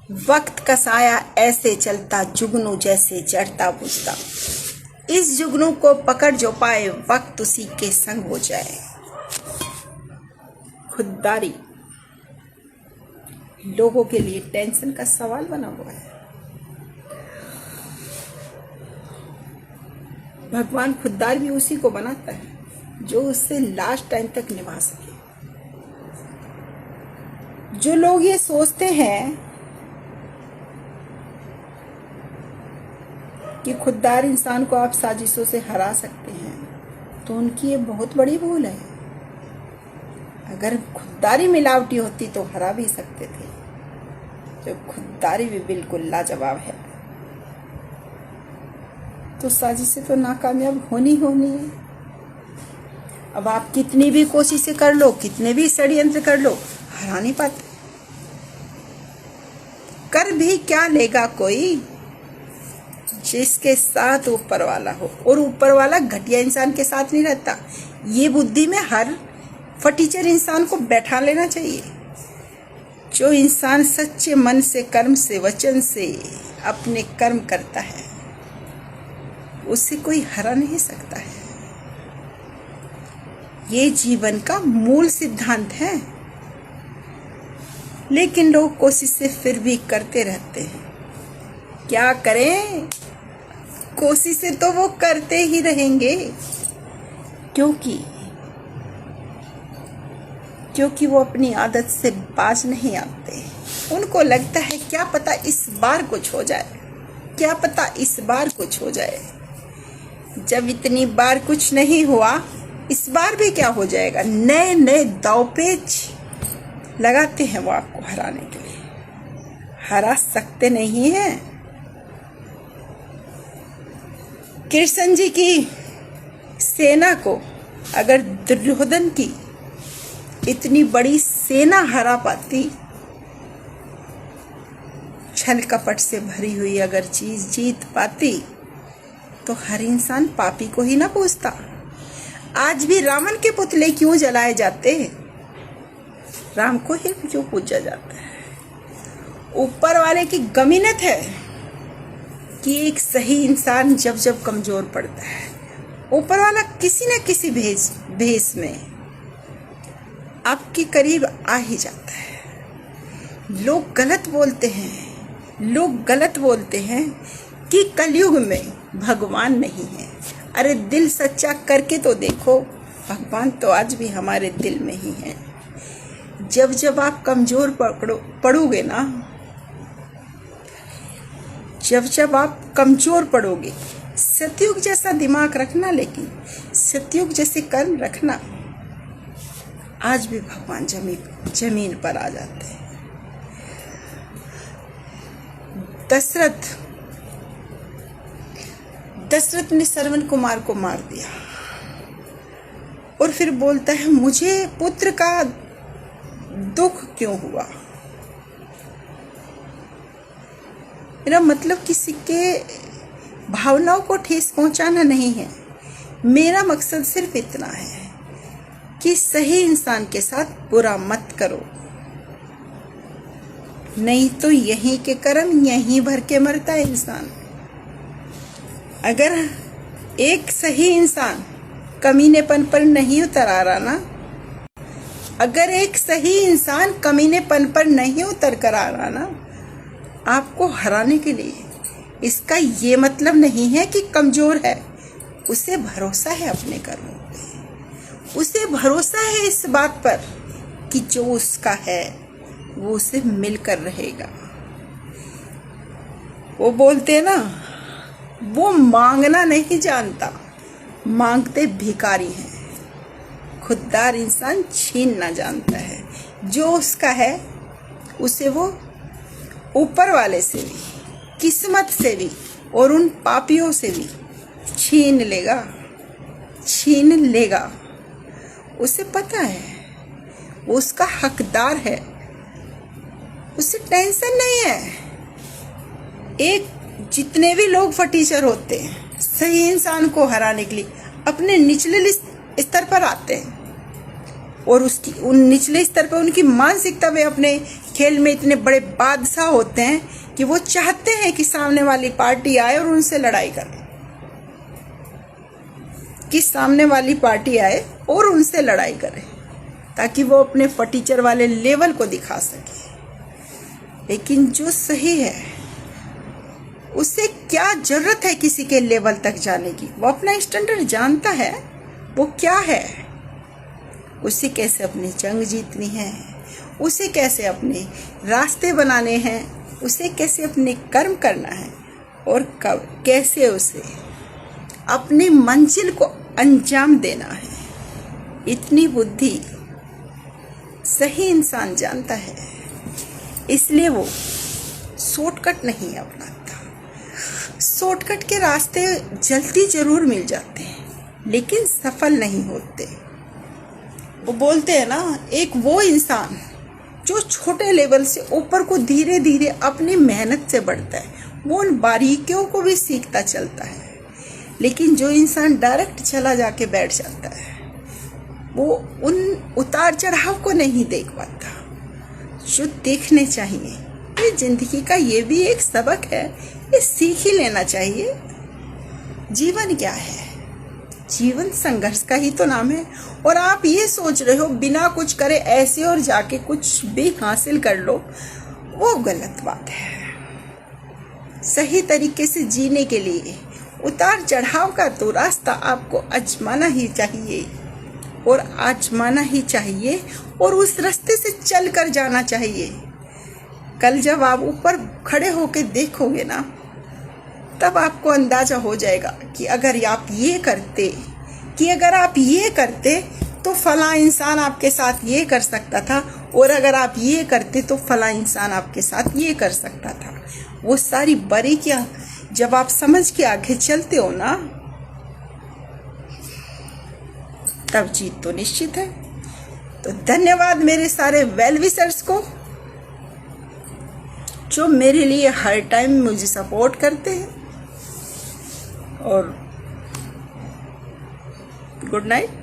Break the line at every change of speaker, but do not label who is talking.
वक्त का साया ऐसे चलता जुगनू जैसे जड़ता बुझता। इस जुगनू को पकड़ जो पाए वक्त उसी के संग हो जाए। खुददारी लोगों के लिए टेंशन का सवाल बना हुआ है। भगवान खुददार भी उसी को बनाता है जो उससे लास्ट टाइम तक निभा सके। जो लोग ये सोचते हैं कि खुददार इंसान को आप साजिशों से हरा सकते हैं तो उनकी ये बहुत बड़ी भूल है। अगर खुददारी मिलावटी होती तो हरा भी सकते थे। जो खुददारी भी बिल्कुल लाजवाब है तो साजिशें तो नाकामयाब होनी है। अब आप कितनी भी कोशिशें कर लो, कितने भी षड्यंत्र कर लो, हरा नहीं पाते। कर भी क्या लेगा कोई जिसके साथ ऊपर वाला हो, और ऊपर वाला घटिया इंसान के साथ नहीं रहता। ये बुद्धि में हर फटीचर इंसान को बैठा लेना चाहिए। जो इंसान सच्चे मन से, कर्म से, वचन से अपने कर्म करता है उसे कोई हरा नहीं सकता है। ये जीवन का मूल सिद्धांत है। लेकिन लोग कोशिश से फिर भी करते रहते हैं। क्या करें, कोशिशें तो वो करते ही रहेंगे क्योंकि वो अपनी आदत से बाज नहीं आते। उनको लगता है क्या पता इस बार कुछ हो जाए, क्या पता इस बार कुछ हो जाए। जब इतनी बार कुछ नहीं हुआ, इस बार भी क्या हो जाएगा। नए नए दांवपेच लगाते हैं वो आपको हराने के लिए। हरा सकते नहीं हैं। कृष्ण जी की सेना को अगर दुर्योधन की इतनी बड़ी सेना हरा पाती, छल कपट से भरी हुई अगर चीज जीत पाती तो हर इंसान पापी को ही ना पूछता। आज भी रावण के पुतले क्यों जलाए जाते हैं? राम को ही क्यों पूजा जाता है? ऊपर वाले की गमीनत है कि एक सही इंसान जब जब कमजोर पड़ता है, ऊपर वाला किसी न किसी भेष में आपके करीब आ ही जाता है। लोग गलत बोलते हैं कि कलयुग में भगवान नहीं है। अरे दिल सच्चा करके तो देखो, भगवान तो आज भी हमारे दिल में ही है। जब जब आप कमजोर पड़ोगे ना, जब आप कमजोर पड़ोगे, सतयुग जैसा दिमाग रखना, लेकिन सतयुग जैसे कर्म रखना, आज भी भगवान जमीन पर आ जाते हैं। दशरथ ने श्रवण कुमार को मार दिया और फिर बोलता है मुझे पुत्र का दुख क्यों हुआ। मेरा मतलब किसी के भावनाओं को ठेस पहुंचाना नहीं है। मेरा मकसद सिर्फ इतना है कि सही इंसान के साथ बुरा मत करो, नहीं तो यहीं के कर्म यहीं भर के मरता है इंसान। अगर एक सही इंसान कमीनेपन पर नहीं उतर आ रहा ना, अगर एक सही इंसान कमीनेपन पर नहीं उतर कर आ रहा ना, आपको हराने के लिए, इसका ये मतलब नहीं है कि कमजोर है। उसे भरोसा है अपने कर्मों पे, उसे भरोसा है इस बात पर कि जो उसका है वो उसे मिलकर रहेगा। वो बोलते ना, वो मांगना नहीं जानता, मांगते भिखारी हैं। खुददार इंसान छीनना जानता है। जो उसका है उसे वो ऊपर वाले से भी, किस्मत से भी और उन पापियों से भी छीन लेगा। उसे पता है वो उसका हकदार है, उसे टेंशन नहीं है। जितने भी लोग फटीचर होते हैं सही इंसान को हराने के लिए अपने निचले स्तर पर आते हैं। और उसकी उन निचले स्तर पर उनकी मानसिकता में अपने खेल में इतने बड़े बादशाह होते हैं कि वो चाहते हैं कि सामने वाली पार्टी आए और उनसे लड़ाई करे, कि सामने वाली पार्टी आए और उनसे लड़ाई करे ताकि वो अपने फटीचर वाले लेवल को दिखा सके। लेकिन जो सही है उसे क्या जरूरत है किसी के लेवल तक जाने की? वो अपना स्टैंडर्ड जानता है, वो क्या है, उसे कैसे अपनी जंग जीतनी है, उसे कैसे अपने रास्ते बनाने हैं, उसे कैसे अपने कर्म करना है और कब कैसे उसे अपनी मंजिल को अंजाम देना है। इतनी बुद्धि सही इंसान जानता है, इसलिए वो शॉर्टकट नहीं अपनाता। शॉर्टकट के रास्ते जल्दी जरूर मिल जाते हैं लेकिन सफल नहीं होते। वो बोलते हैं ना, एक वो इंसान जो छोटे लेवल से ऊपर को धीरे धीरे अपनी मेहनत से बढ़ता है, वो उन बारीकियों को भी सीखता चलता है। लेकिन जो इंसान डायरेक्ट चला जाके बैठ जाता है, वो उन उतार चढ़ाव को नहीं देख पाता जो देखने चाहिए। ये जिंदगी का ये भी एक सबक है, ये सीख ही लेना चाहिए। जीवन क्या है? जीवन संघर्ष का ही तो नाम है। और आप ये सोच रहे हो बिना कुछ करे ऐसे और जाके कुछ भी हासिल कर लो, वो गलत बात है। सही तरीके से जीने के लिए उतार चढ़ाव का तो रास्ता आपको आजमाना ही चाहिए और आजमाना ही चाहिए और उस रास्ते से चल कर जाना चाहिए। कल जब आप ऊपर खड़े होके देखोगे ना, तब आपको अंदाजा हो जाएगा कि अगर आप ये करते तो फला इंसान आपके साथ ये कर सकता था, और अगर आप ये करते तो फला इंसान आपके साथ ये कर सकता था। वो सारी बारीकियां जब आप समझ के आगे चलते हो ना, तब जीत तो निश्चित है। तो धन्यवाद मेरे सारे वेल विशर्स को जो मेरे लिए हर टाइम मुझे सपोर्ट करते हैं। और गुड नाइट।